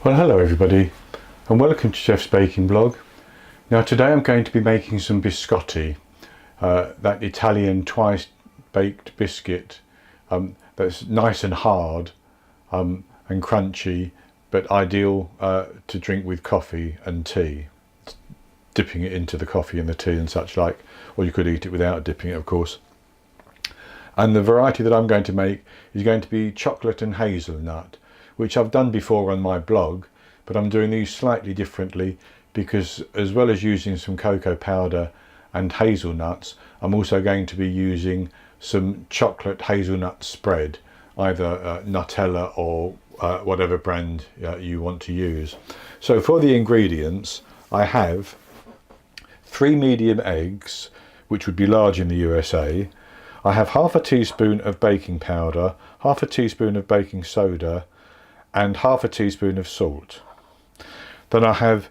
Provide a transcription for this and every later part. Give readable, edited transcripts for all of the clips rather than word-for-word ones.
Well, hello everybody and welcome to Chef's Baking Blog. Now today I'm going to be making some biscotti, that Italian twice baked biscuit that's nice and hard and crunchy, but ideal to drink with coffee and tea, dipping it into the coffee and the tea and such like, or you could eat it without dipping it, of course. And the variety that I'm going to make is going to be chocolate and hazelnut, which I've done before on my blog, but I'm doing these slightly differently because as well as using some cocoa powder and hazelnuts, I'm also going to be using some chocolate hazelnut spread, either Nutella or whatever brand you want to use. So for the ingredients, I have 3 medium eggs, which would be large in the USA. I have half a teaspoon of baking powder, half a teaspoon of baking soda, and half a teaspoon of salt. Then I have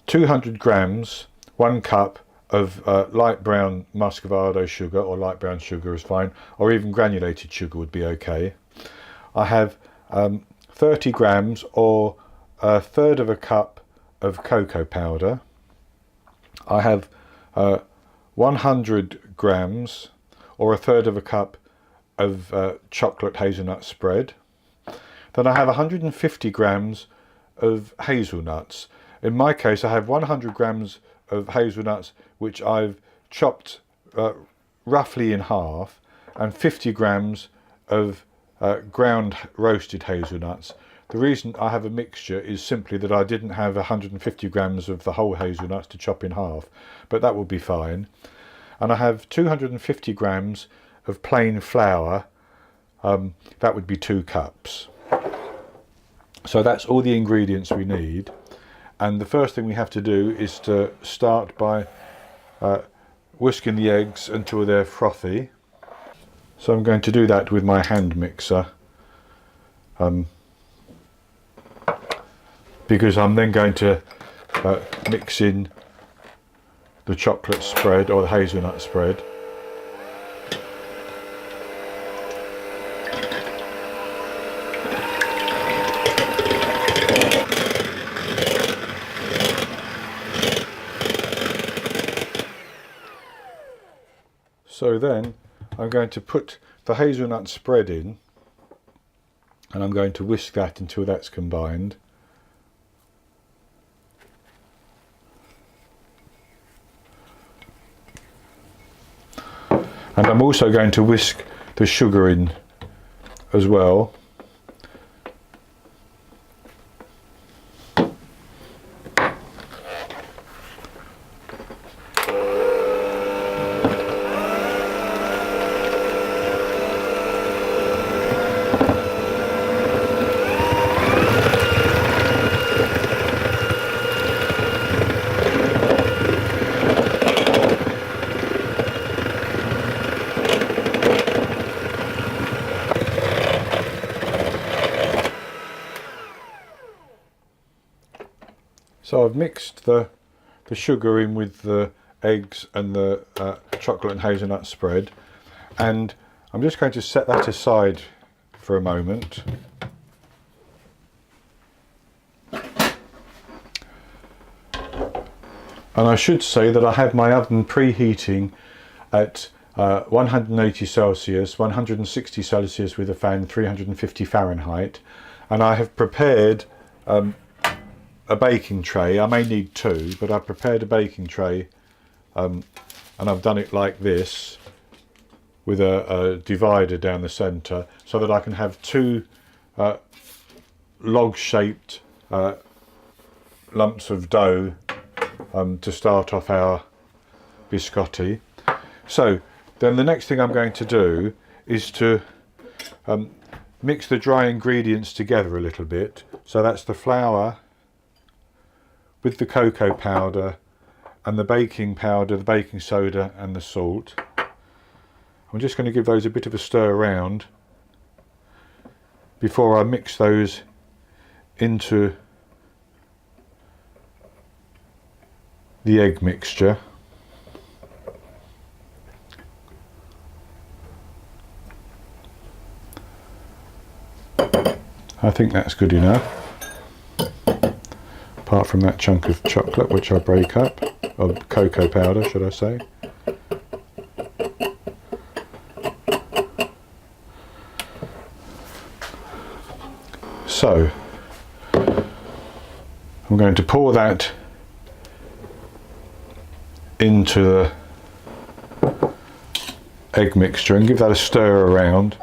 200 grams, 1 cup of light brown muscovado sugar, or light brown sugar is fine, or even granulated sugar would be okay. I have 30 grams or 1/3 of a cup of cocoa powder. I have 100 grams or 1/3 of a cup of chocolate hazelnut spread. Then I have 150 grams of hazelnuts. In my case, I have 100 grams of hazelnuts, which I've chopped roughly in half, and 50 grams of ground roasted hazelnuts. The reason I have a mixture is simply that I didn't have 150 grams of the whole hazelnuts to chop in half, but that will be fine. And I have 250 grams of plain flour. That would be 2 cups. So that's all the ingredients we need, and the first thing we have to do is to start by whisking the eggs until they're frothy. So I'm going to do that with my hand mixer, because I'm then going to mix in the chocolate spread or the hazelnut spread. So then I'm going to put the hazelnut spread in, and I'm going to whisk that until that's combined. And I'm also going to whisk the sugar in as well. So I've mixed the sugar in with the eggs and the chocolate and hazelnut spread, and I'm just going to set that aside for a moment. And I should say that I have my oven preheating at 180 Celsius, 160 Celsius with a fan, 350 Fahrenheit, and I have prepared a baking tray. I may need 2, but I've prepared a baking tray, and I've done it like this with a divider down the centre, so that I can have 2 log-shaped lumps of dough to start off our biscotti. So then the next thing I'm going to do is to mix the dry ingredients together a little bit. So that's the flour with the cocoa powder and the baking powder, the baking soda and the salt. I'm just going to give those a bit of a stir around before I mix those into the egg mixture. I think that's good enough. apart from that chunk of chocolate which I break up, or cocoa powder should I say. So I'm going to pour that into the egg mixture and give that a stir around.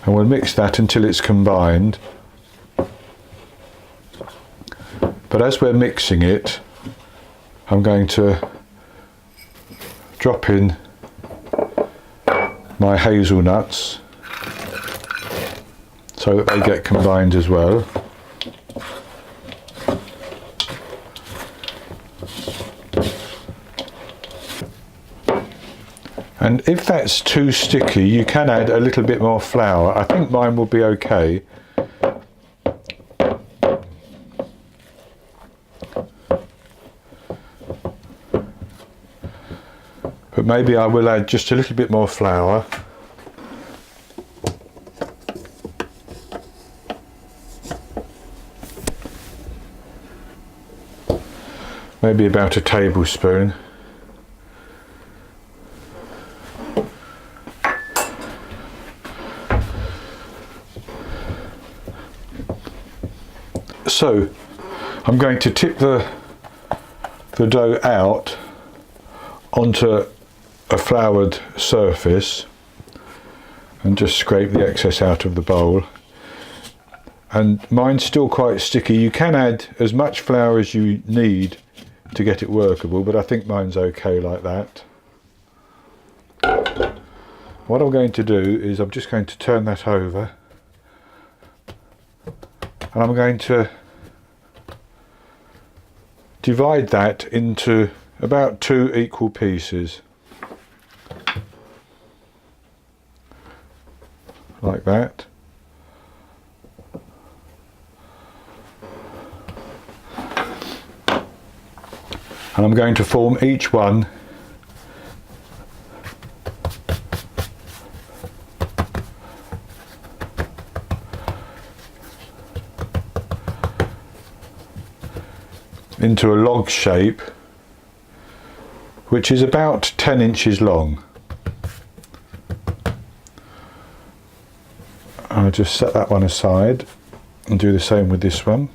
And we'll mix that until it's combined. But as we're mixing it, I'm going to drop in my hazelnuts so that they get combined as well. And if that's too sticky, you can add a little bit more flour. I think mine will be okay. But maybe I will add just a little bit more flour. Maybe about a tablespoon. So I'm going to tip the dough out onto a floured surface and just scrape the excess out of the bowl. And mine's still quite sticky. You can add as much flour as you need to get it workable, but I think mine's okay like that. What I'm going to do is I'm just going to turn that over, and I'm going to divide that into about 2 equal pieces, like that. And I'm going to form each one into a log shape, which is about 10 inches long. I'll just set that one aside and do the same with this one.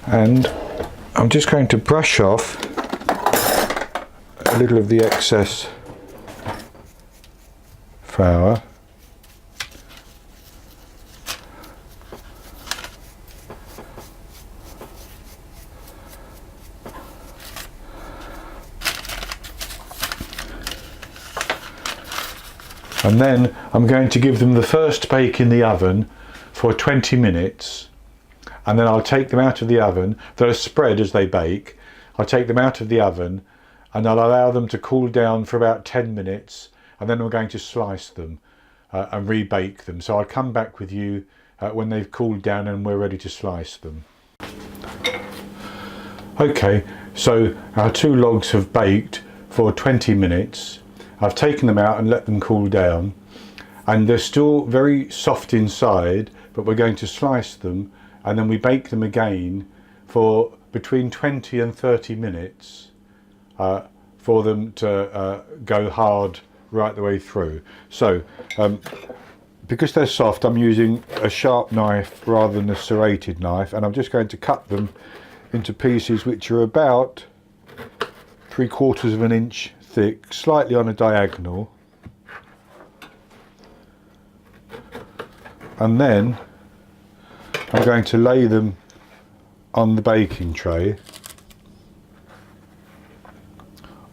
And I'm just going to brush off a little of the excess flour. And then I'm going to give them the first bake in the oven for 20 minutes, and then I'll take them out of the oven. They'll spread as they bake. I'll take them out of the oven and I'll allow them to cool down for about 10 minutes, and then we're going to slice them and rebake them. So I'll come back with you when they've cooled down and we're ready to slice them. Okay, so our 2 logs have baked for 20 minutes. I've taken them out and let them cool down, and they're still very soft inside, but we're going to slice them and then we bake them again for between 20 and 30 minutes for them to go hard right the way through. So because they're soft, I'm using a sharp knife rather than a serrated knife, and I'm just going to cut them into pieces which are about 3/4 of an inch thick, slightly on a diagonal. And then I'm going to lay them on the baking tray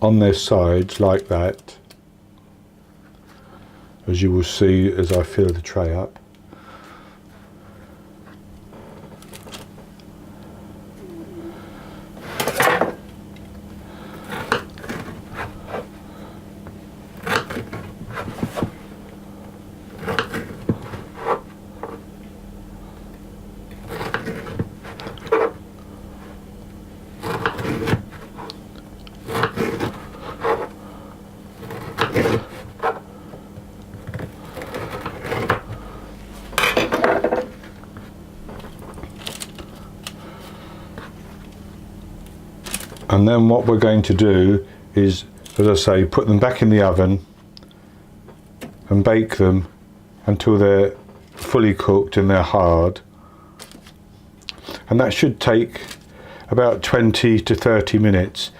on their sides like that, as you will see as I fill the tray up. And then what we're going to do is, as I say, put them back in the oven and bake them until they're fully cooked and they're hard. And that should take about 20 to 30 minutes.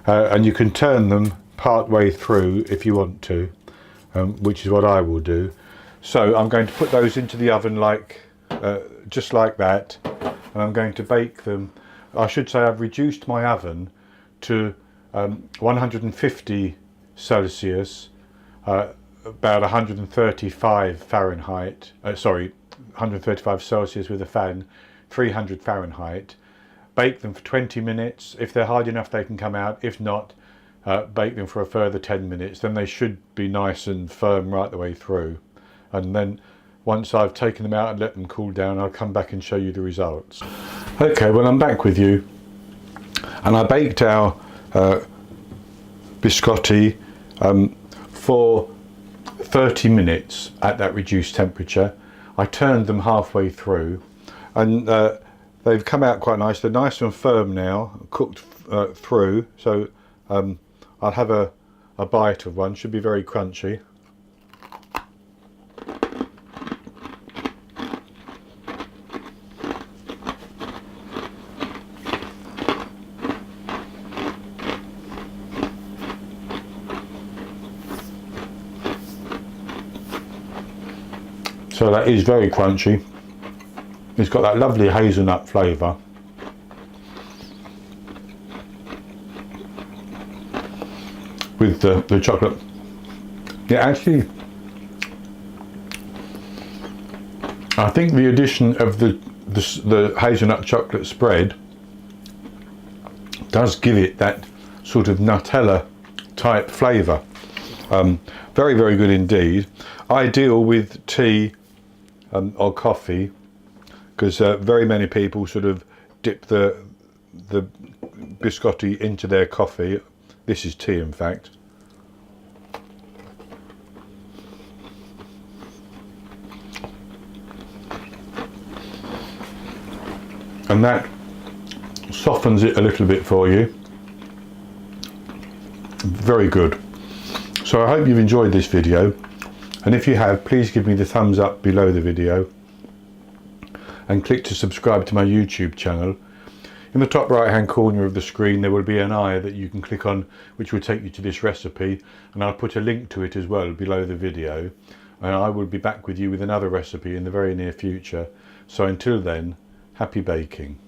And you can turn them part way through if you want to, which is what I will do. So I'm going to put those into the oven like just like that, and I'm going to bake them. I should say I've reduced my oven to 150 Celsius, about 135 Fahrenheit, 135 Celsius with a fan, 300 Fahrenheit. Bake them for 20 minutes. If they're hard enough they can come out. If not, bake them for a further 10 minutes. Then they should be nice and firm right the way through. And then once I've taken them out and let them cool down, I'll come back and show you the results. Okay, well, I'm back with you, and I baked our biscotti for 30 minutes at that reduced temperature. I turned them halfway through, and they've come out quite nice. They're nice and firm now, cooked through, so I'll have a bite of one. Should be very crunchy. So that is very crunchy. It's got that lovely hazelnut flavour. With the chocolate. Yeah, actually, I think the addition of the hazelnut chocolate spread does give it that sort of Nutella type flavour. Very, very good indeed. Ideal with tea or coffee, because very many people sort of dip the biscotti into their coffee. This is tea, in fact. And that softens it a little bit for you. Very good. So I hope you've enjoyed this video, and if you have, please give me the thumbs up below the video and click to subscribe to my YouTube channel. In the top right hand corner of the screen there will be an eye that you can click on, which will take you to this recipe, and I'll put a link to it as well below the video, and I will be back with you with another recipe in the very near future. So until then, happy baking.